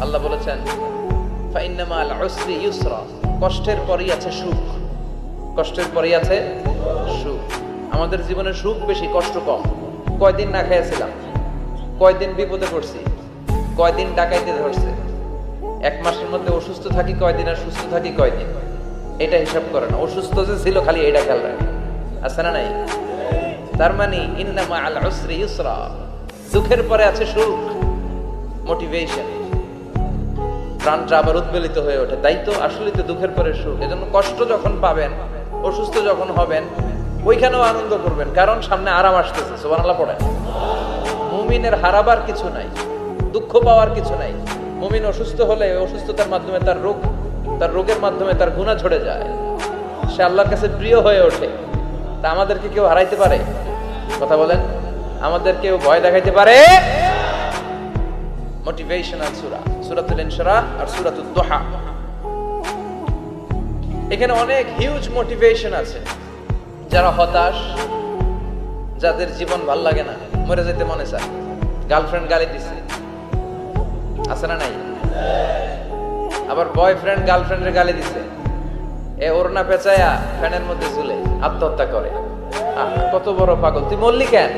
আল্লাহ বলেছেন ফাইন্না মাল উসরি ইউসরা, কষ্টের পরেই আছে সুখ। কষ্টের পরেই আছে সুখ। আমাদের জীবনে সুখ বেশি, কষ্ট কম। কয়দিন না খেয়েছিলাম, কয়দিন বিপদে পড়ছি, কয়দিন ডাকাইতে ধরছে, এক মাসের মধ্যে অসুস্থ থাকি কয়দিন আর সুস্থ থাকি কয়দিন, এটা হিসাব করে না। অসুস্থ যে ছিল খালি এটা খেয়াল রাখে, আছে না নাই? তার মানে ইন্না মাল উসরি ইউসরা, দুঃখের পরে আছে সুখ, মোটিভেশন। প্রাণটা আবার উদ্বেলিত হয়ে ওঠে, তাই তো আসলে তো দুঃখের পরে সুখ। এজন্য কষ্ট যখন পাবেন, অসুস্থ যখন হবেন, ওইখানেও আনন্দ করবেন, কারণ সামনে আরাম আসতেছে। সুবহানাল্লাহ পড়েন। মুমিনের হারাবার কিছু নাই, দুঃখ পাওয়ার কিছু নাই। মুমিন অসুস্থ হলে অসুস্থতার মাধ্যমে তার রোগের মাধ্যমে তার গুনাহ ঝরে যায়, সে আল্লাহর কাছে প্রিয় হয়ে ওঠে। তা আমাদেরকে কেউ হারাইতে পারে? কথা বলেন, আমাদের কেউ ভয় দেখাইতে পারে? মোটিভেশনাল সূরা, সূরাতুল ইনশিরাহ আর সূরাতুদ দুহা। এখানে অনেক হিউজ মোটিভেশন আছে। যারা হতাশ, যাদের জীবন ভাল লাগে না, মরে যেতে মনে চায়, গার্লফ্রেন্ড গালি দিছে, আছে না নাই? আবার বয়ফ্রেন্ড গার্লফ্রেন্ডের গালি দিছে, এ ওড়না পেঁচায়া ফ্যানের মধ্যে ঝুলে আত্মহত্যা করে। কত বড় পাগল, তুই মরলি কেন?